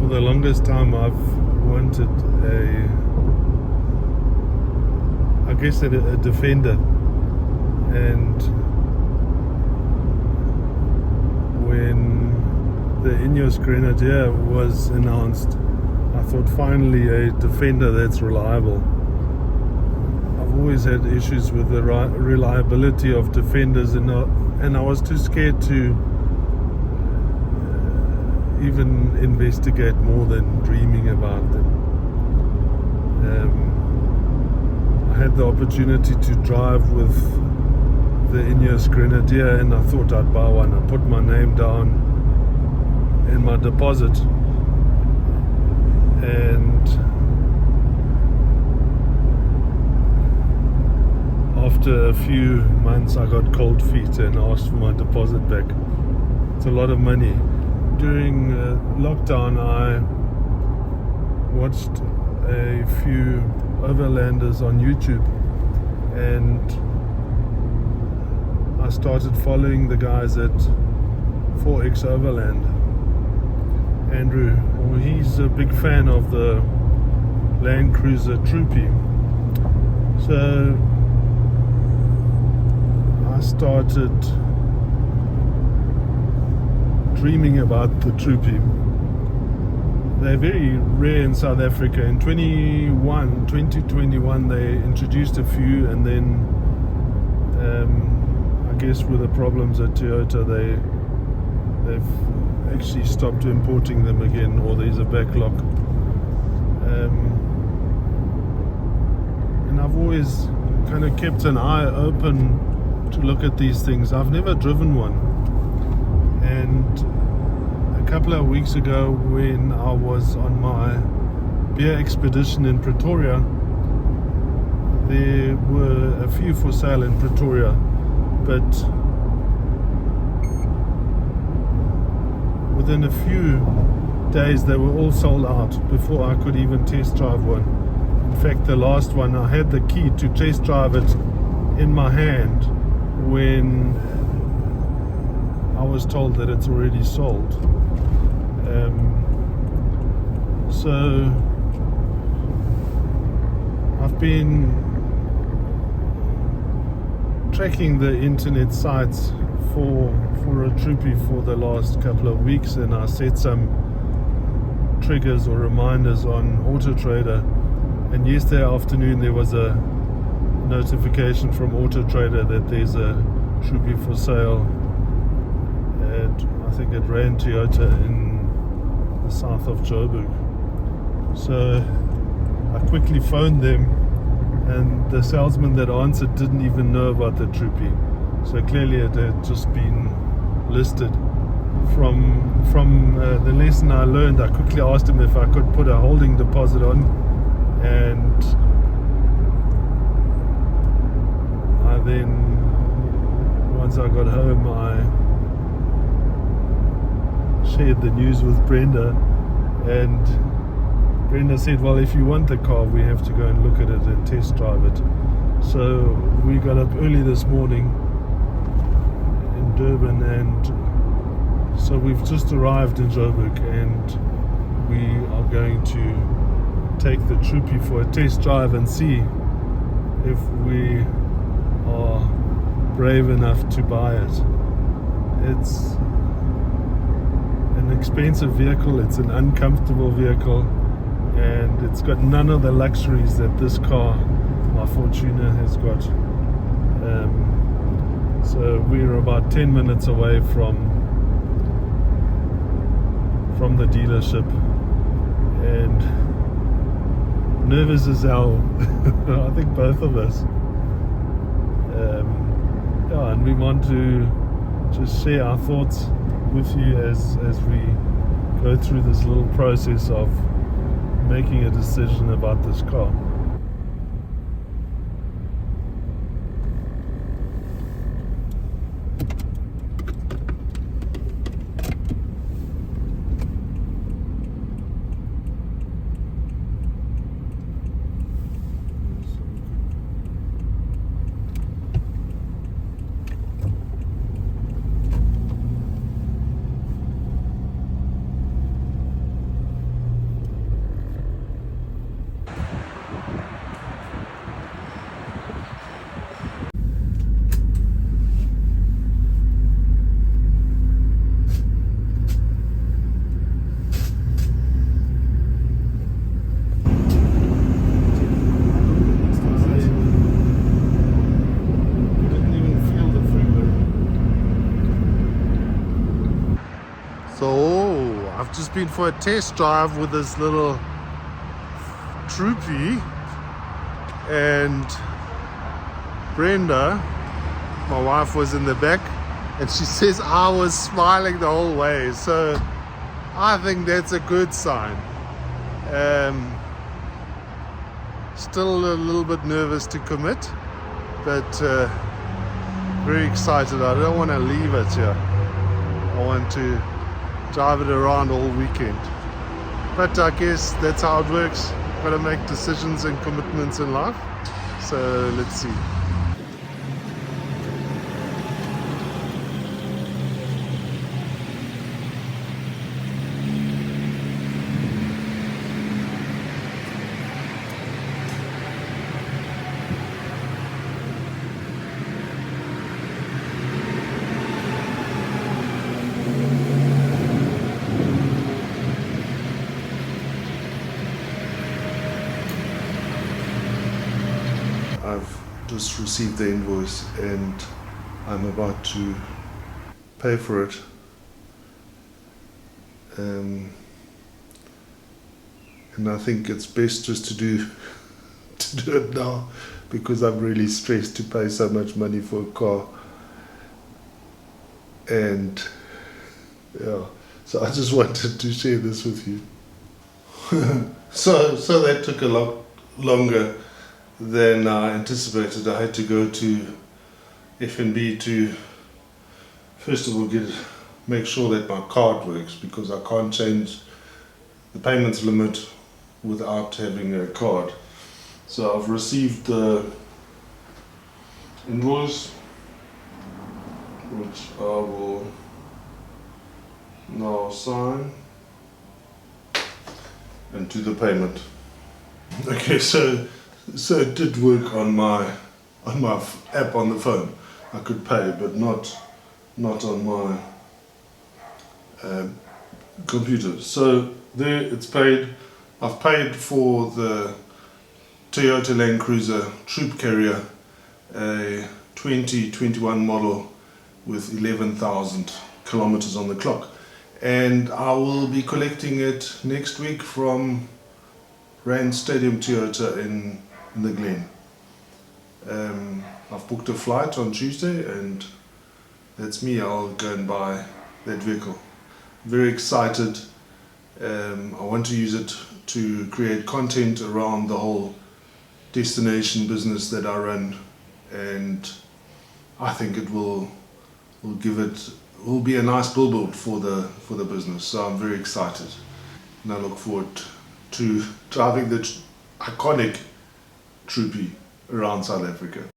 For the longest time I've wanted a Defender, and when the Ineos Grenadier was announced, I thought finally a Defender that's reliable. I've always had issues with the reliability of Defenders, and I was too scared to even investigate more than dreaming about them. I had the opportunity to drive with the Ineos Grenadier, and I thought I'd buy one. I put my name down and my deposit, and after a few months I got cold feet and asked for my deposit back. It's a lot of money. During lockdown I watched a few overlanders on YouTube, and I started following the guys at 4X Overland. Andrew, he's a big fan of the Land Cruiser Troopy, so I started dreaming about the Troopy. They're very rare in South Africa. In 2021 they introduced a few, and then I guess with the problems at Toyota they've actually stopped importing them again, or there's a backlog. And I've always kind of kept an eye open to look at these things. I've never driven one, and a couple of weeks ago when I was on my beer expedition in Pretoria, there were a few for sale in Pretoria, but within a few days they were all sold out before I could even test drive one. In fact, the last one, I had the key to test drive it in my hand when I was told that it's already sold. So I've been tracking the internet sites for a Troopy for the last couple of weeks, and I set some triggers or reminders on AutoTrader, and yesterday afternoon there was a notification from AutoTrader that there's a Troopy for sale at, I think, at Rand Toyota in the south of Joburg. So I quickly phoned them, and the salesman that answered didn't even know about the Troopy. So clearly it had just been listed. From the lesson I learned, I quickly asked him if I could put a holding deposit on, and I then, once I got home, I shared the news with Brenda, and Brenda said, well, if you want the car, we have to go and look at it and test drive it. So we got up early this morning in Durban, and so we've just arrived in Joburg, and we are going to take the Troopy for a test drive and see if we are brave enough to buy it. It's an expensive vehicle, it's an uncomfortable vehicle, and it's got none of the luxuries that this car, my Fortuner, has got. So we're about 10 minutes away from the dealership, and nervous as hell. I think both of us. And we want to just share our thoughts with you as we go through this little process of making a decision about this car. Oh, I've just been for a test drive with this little Troopy, and Brenda, my wife, was in the back, and she says I was smiling the whole way, so I think that's a good sign. Still a little bit nervous to commit, but very excited. I don't want to leave it here. I want to drive it around all weekend. But I guess that's how it works. Got to make decisions and commitments in life. So let's see. I've just received the invoice and I'm about to pay for it. And I think it's best just to do it now, because I'm really stressed to pay so much money for a car. And yeah, so I just wanted to share this with you. So that took a lot longer than I anticipated. I had to go to F&B to first of all make sure that my card works, because I can't change the payments limit without having a card. So I've received the invoice, which I will now sign and do the payment. Okay, so it did work on my app on the phone. I could pay, but not on my computer. So there, it's paid. I've paid for the Toyota Land Cruiser Troop Carrier, a 2021 model with 11,000 kilometers on the clock, and I will be collecting it next week from Rand Stadium Toyota in the Glen. I've booked a flight on Tuesday, and that's me. I'll go and buy that vehicle. Very excited. I want to use it to create content around the whole destination business that I run, and I think it will be a nice billboard for the business. So I'm very excited, and I look forward to driving the iconic Troopy around South Africa.